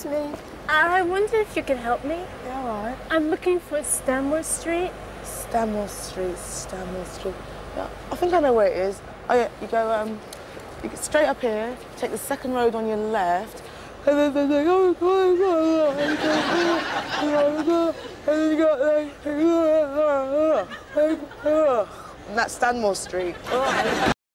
Excuse me. I wonder if you can help me. Yeah, all right. I'm looking for Stanmore Street. Stanmore Street, Stanmore Street. Yeah, I think I know where it is. Oh, yeah, you go straight up here, take the second road on your left, and then there's like, and that's Stanmore Street.